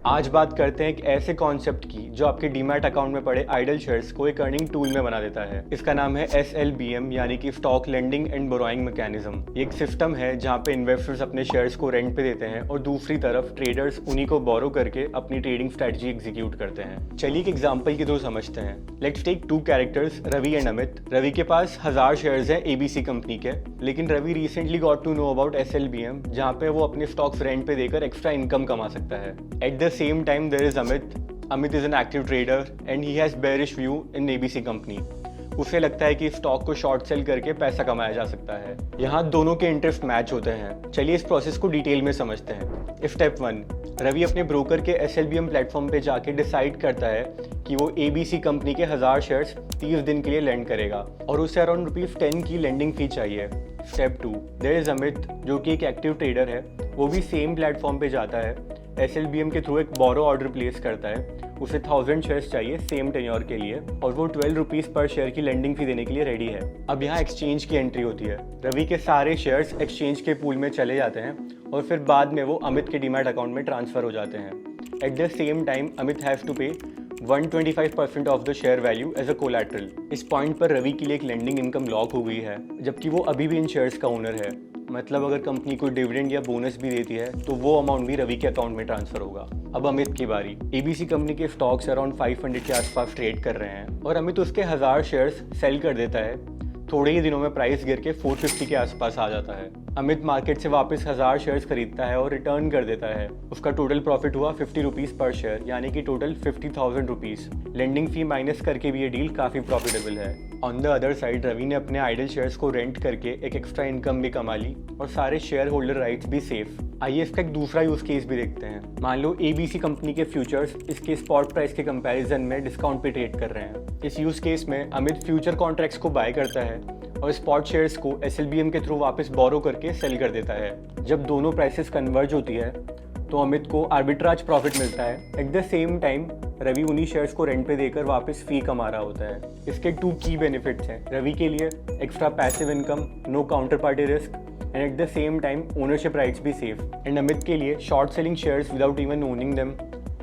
आज बात करते हैं एक ऐसे कॉन्सेप्ट की जो आपके डीमैट अकाउंट में पड़े आइडल शेयर्स को एक अर्निंग टूल में बना देता है। इसका नाम है SLBM यानी कि stock lending and borrowing mechanism. ये एक सिस्टम है जहां पे इन्वेस्टर्स अपने शेयर्स को रेंट पे देते हैं और दूसरी तरफ ट्रेडर्स उन्हीं को बोरो करके अपनी ट्रेडिंग स्ट्रेटजी एग्जीक्यूट करते हैं। चलिए एक एग्जाम्पल के थ्रू समझते हैं। Let's take two characters, Ravi and Amit. Ravi के पास 1000 शेयर्स हैं ABC कंपनी के, लेकिन Ravi recently got to know about SLBM जहाँ पे वो अपने स्टॉक्स रेंट पे देकर एक्स्ट्रा इनकम कमा सकता है। At the same time there is Amit. Amit is an active trader and he has bearish view in ABC company. उसे लगता है कि स्टॉक को शॉर्ट सेल करके पैसा कमाया जा सकता है। यहाँ दोनों के इंटरेस्ट मैच होते हैं। चलिए इस प्रोसेस को डिटेल में समझते हैं। स्टेप 1, रवि अपने ब्रोकर के SLBM प्लेटफॉर्म पे जाके डिसाइड करता है कि वो ABC कंपनी के 1000 शेयर्स 30 दिन के लिए लेंड करेगा और उसे अराउंड ₹10 की लेंडिंग फी चाहिए। स्टेप 2, देयर इज अमित जो कि एक एक्टिव ट्रेडर है। वो भी सेम प्लेटफॉर्म पे जाता है, SLBM के थ्रू एक बोरो ऑर्डर प्लेस करता है। उसे 1000 शेयर्स चाहिए सेम टेन्योर के लिए और वो ₹12 पर शेयर की लेंडिंग फी देने के लिए रेडी है। अब यहाँ एक्सचेंज की एंट्री होती है। रवि के सारे शेयर्स एक्सचेंज के पूल में चले जाते हैं और फिर बाद में वो अमित के डीमैट अकाउंट में ट्रांसफर हो जाते हैं। At the same time Amit has to pay 125% of the share value as a collateral. इस पॉइंट पर रवि के लिए एक लेंडिंग इनकम लॉक हो गई है, जबकि वो अभी भी इन शेयर्स का ओनर है। मतलब अगर कंपनी कोई डिविडेंड या बोनस भी देती है तो वो अमाउंट भी रवि के अकाउंट में ट्रांसफर होगा। अब अमित की बारी। ABC कंपनी के स्टॉक्स अराउंड 500 के आसपास ट्रेड कर रहे हैं और अमित उसके 1000 शेयर्स सेल कर देता है। थोड़े ही दिनों में प्राइस गिर के 450 के आसपास आ जाता है। अमित मार्केट से वापस 1000 शेयर्स खरीदता है और रिटर्न कर देता है। उसका टोटल प्रॉफिट हुआ ₹50 पर शेयर, यानी कि टोटल ₹50,000। लेंडिंग फी माइनस करके भी ये डील काफ़ी प्रॉफिटेबल है। On the other side Ravi ने अपने आइडल शेयर्स को रेंट करके एक एक्स्ट्रा इनकम भी कमा ली और सारे शेयर होल्डर राइट्स भी सेफ। आइए इसका एक दूसरा यूज़ केस भी देखते हैं। मान लो ABC कंपनी के फ्यूचर्स इसके स्पॉट प्राइस के कंपैरिजन में डिस्काउंट पे ट्रेड कर रहे हैं। इस यूज़ केस में अमित फ्यूचर कॉन्ट्रैक्ट्स को बाय करता है और स्पॉट शेयर्स को SLBM के थ्रू वापस बोरो करके सेल कर देता है। जब दोनों प्राइसेस कन्वर्ज होती है तो अमित को आर्बिट्राज प्रॉफिट मिलता है। At the same time Ravi उन्हीं शेयर्स को रेंट पे देकर वापस फी कमा रहा होता है। इसके 2 की बेनिफिट्स हैं। रवि के लिए extra passive income, no counter party risk and at the same time ownership rights भी सेफ। एंड अमित के लिए short selling shares without even owning them,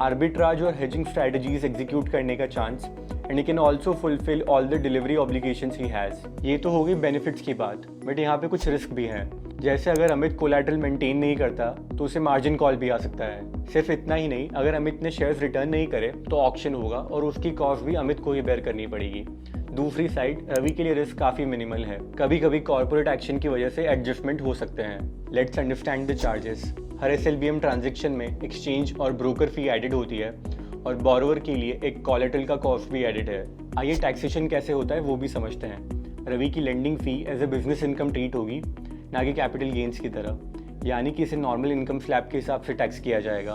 arbitrage और हेजिंग स्ट्रैटेजीज एग्जीक्यूट करने का chance and he can also fulfil all the delivery obligations he has. ये तो हो गई बेनिफिट्स की बात, बट यहाँ पे कुछ रिस्क भी हैं। जैसे अगर अमित कोलैटरल मेंटेन नहीं करता तो उसे मार्जिन कॉल भी आ सकता है। सिर्फ इतना ही नहीं, अगर अमित ने शेयर्स रिटर्न नहीं करे तो ऑक्शन होगा और उसकी कॉस्ट भी अमित को ही बेयर करनी पड़ेगी। दूसरी साइड रवि के लिए रिस्क काफ़ी मिनिमल है। कभी कभी कॉर्पोरेट एक्शन की वजह से एडजस्टमेंट हो सकते हैं। Let's understand the charges. Her SLBM transaction में एक्सचेंज और ब्रोकर फी एडेड होती है और बोरोवर के लिए एक कोलैटरल का कॉस्ट भी एडेड है। आइए टैक्सेशन कैसे होता है वो भी समझते हैं। रवि की lending fee as a business income treat होगी, ना कि कैपिटल गेन्स की तरह, यानी कि इसे नॉर्मल इनकम स्लैब के हिसाब से टैक्स किया जाएगा।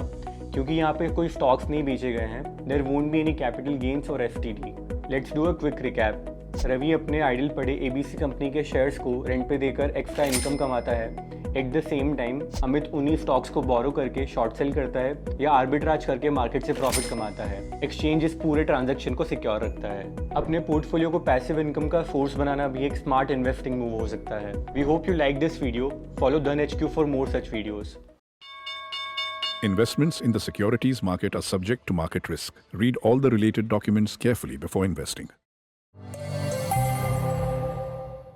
क्योंकि यहाँ पे कोई स्टॉक्स नहीं बेचे गए हैं, there won't be any capital gains और STT। Let's do a quick recap. Ravi अपने आइडल पड़े ABC कंपनी के शेयर्स को रेंट पे देकर एक्स्ट्रा इनकम कमाता है। At the same time Amit उन्हीं स्टॉक्स को बोरो करके शॉर्ट सेल करता है या आर्बिट्राज करके मार्केट से प्रॉफिट कमाता है। एक्सचेंज इस पूरे ट्रांजैक्शन को सिक्योर रखता है। अपने पोर्टफोलियो को पैसिव इनकम का सोर्स बनाना भी एक स्मार्ट इन्वेस्टिंग मूव हो सकता है। We hope you like this video. Follow DhanHQ for more such videos. Investments in the securities market are subject to market risk. Read all the related documents carefully before investing.